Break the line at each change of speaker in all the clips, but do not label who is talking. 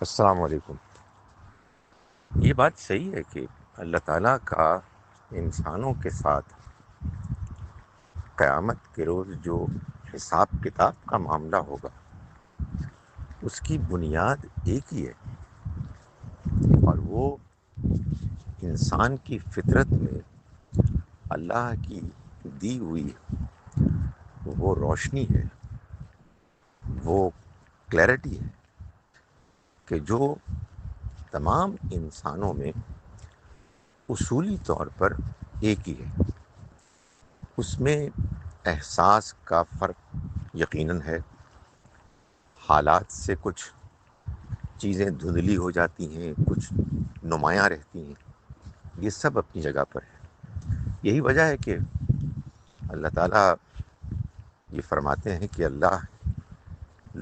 السلام علیکم۔ یہ بات صحیح ہے کہ اللہ تعالیٰ کا انسانوں کے ساتھ قیامت کے روز جو حساب کتاب کا معاملہ ہوگا اس کی بنیاد ایک ہی ہے، اور وہ انسان کی فطرت میں اللہ کی دی ہوئی وہ روشنی ہے، وہ کلیرٹی ہے کہ جو تمام انسانوں میں اصولی طور پر ایک ہی ہے۔ اس میں احساس کا فرق یقیناً ہے، حالات سے کچھ چیزیں دھندلی ہو جاتی ہیں، کچھ نمایاں رہتی ہیں، یہ سب اپنی جگہ پر ہے۔ یہی وجہ ہے کہ اللہ تعالیٰ یہ فرماتے ہیں کہ اللہ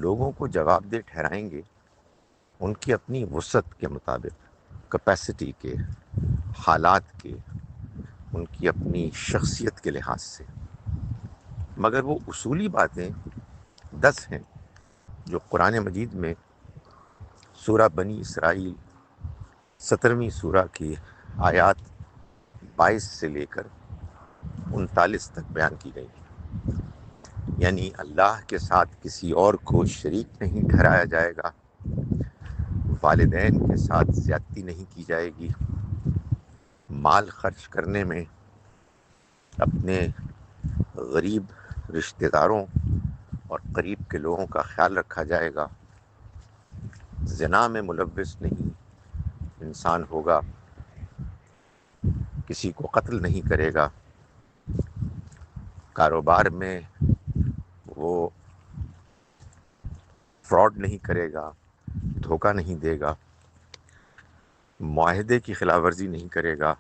لوگوں کو جواب دہ ٹھہرائیں گے ان کی اپنی وسعت کے مطابق، کیپیسٹی کے، حالات کے، ان کی اپنی شخصیت کے لحاظ سے، مگر وہ اصولی باتیں 10 ہیں جو قرآن مجید میں سورہ بنی اسرائیل 17ویں سورہ کی آیات 22 سے لے کر 39 تک بیان کی گئی ہیں۔ یعنی اللہ کے ساتھ کسی اور کو شریک نہیں ٹھہرایا جائے گا، والدین کے ساتھ زیادتی نہیں کی جائے گی، مال خرچ کرنے میں اپنے غریب رشتہ داروں اور قریب کے لوگوں کا خیال رکھا جائے گا، زنا میں ملوث نہیں انسان ہوگا، کسی کو قتل نہیں کرے گا، کاروبار میں وہ فراڈ نہیں کرے گا، دھوکہ نہیں دے گا، معاہدے کی خلاف ورزی نہیں کرے گا،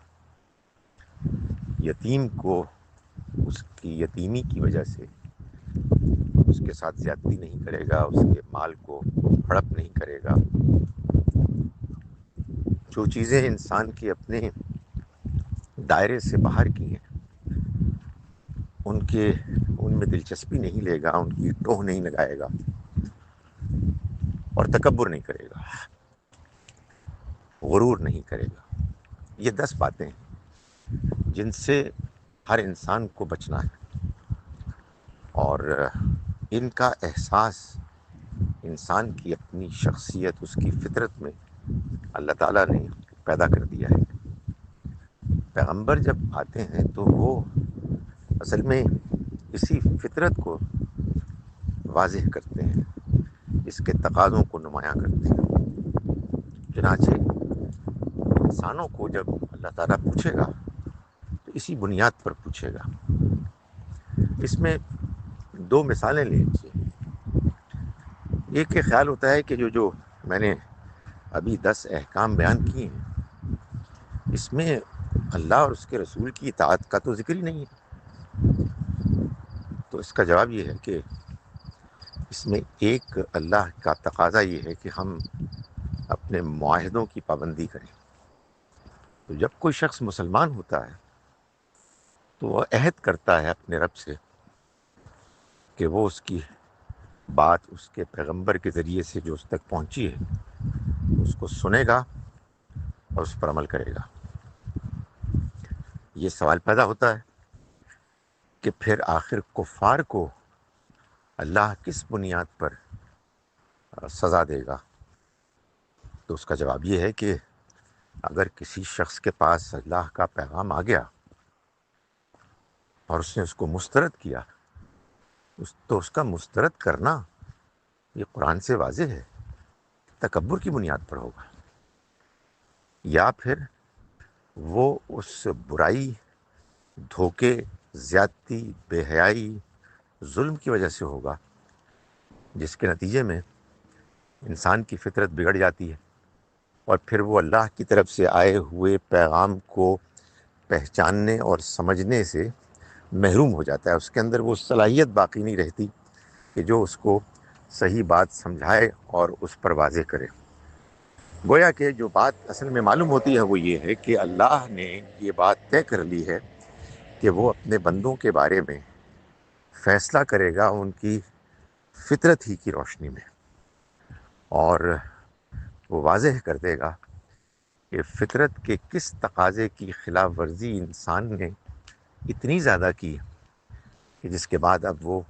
یتیم کو اس کی یتیمی کی وجہ سے اس کے ساتھ زیادتی نہیں کرے گا، اس کے مال کو ہڑپ نہیں کرے گا۔ جو چیزیں انسان کے اپنے دائرے سے باہر کی ہیں ان میں دلچسپی نہیں لے گا، ان کی ٹوہ نہیں لگائے گا، اور تکبر نہیں کرے گا، غرور نہیں کرے گا۔ یہ 10 باتیں ہیں جن سے ہر انسان کو بچنا ہے، اور ان کا احساس انسان کی اپنی شخصیت، اس کی فطرت میں اللہ تعالیٰ نے پیدا کر دیا ہے۔ پیغمبر جب آتے ہیں تو وہ اصل میں اسی فطرت کو واضح کرتے ہیں، اس کے تقاضوں کو نمایاں کرتے ہیں۔ چنانچہ انسانوں کو جب اللہ تعالیٰ پوچھے گا تو اسی بنیاد پر پوچھے گا۔ اس میں 2 مثالیں لے لیجیے۔ ایک یہ خیال ہوتا ہے کہ جو میں نے ابھی 10 احکام بیان کیے ہیں، اس میں اللہ اور اس کے رسول کی اطاعت کا تو ذکر ہی نہیں ہے۔ تو اس کا جواب یہ ہے کہ اس میں ایک اللہ کا تقاضا یہ ہے کہ ہم اپنے معاہدوں کی پابندی کریں۔ تو جب کوئی شخص مسلمان ہوتا ہے تو وہ عہد کرتا ہے اپنے رب سے کہ وہ اس کی بات اس کے پیغمبر کے ذریعے سے جو اس تک پہنچی ہے اس کو سنے گا اور اس پر عمل کرے گا۔ یہ سوال پیدا ہوتا ہے کہ پھر آخر کفار کو اللہ کس بنیاد پر سزا دے گا؟ تو اس کا جواب یہ ہے کہ اگر کسی شخص کے پاس اللہ کا پیغام آ گیا اور اس نے اس کو مسترد کیا، تو اس کا مسترد کرنا یہ قرآن سے واضح ہے تکبر کی بنیاد پر ہوگا، یا پھر وہ اس برائی، دھوکے، زیادتی، بے حیائی، ظلم کی وجہ سے ہوگا جس کے نتیجے میں انسان کی فطرت بگڑ جاتی ہے، اور پھر وہ اللہ کی طرف سے آئے ہوئے پیغام کو پہچاننے اور سمجھنے سے محروم ہو جاتا ہے۔ اس کے اندر وہ صلاحیت باقی نہیں رہتی کہ جو اس کو صحیح بات سمجھائے اور اس پر واضح کرے۔ گویا کہ جو بات اصل میں معلوم ہوتی ہے وہ یہ ہے کہ اللہ نے یہ بات طے کر لی ہے کہ وہ اپنے بندوں کے بارے میں فیصلہ کرے گا ان کی فطرت ہی کی روشنی میں، اور وہ واضح کر دے گا کہ فطرت کے کس تقاضے کی خلاف ورزی انسان نے اتنی زیادہ کی کہ جس کے بعد اب وہ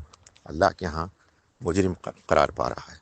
اللہ کے ہاں مجرم قرار پا رہا ہے۔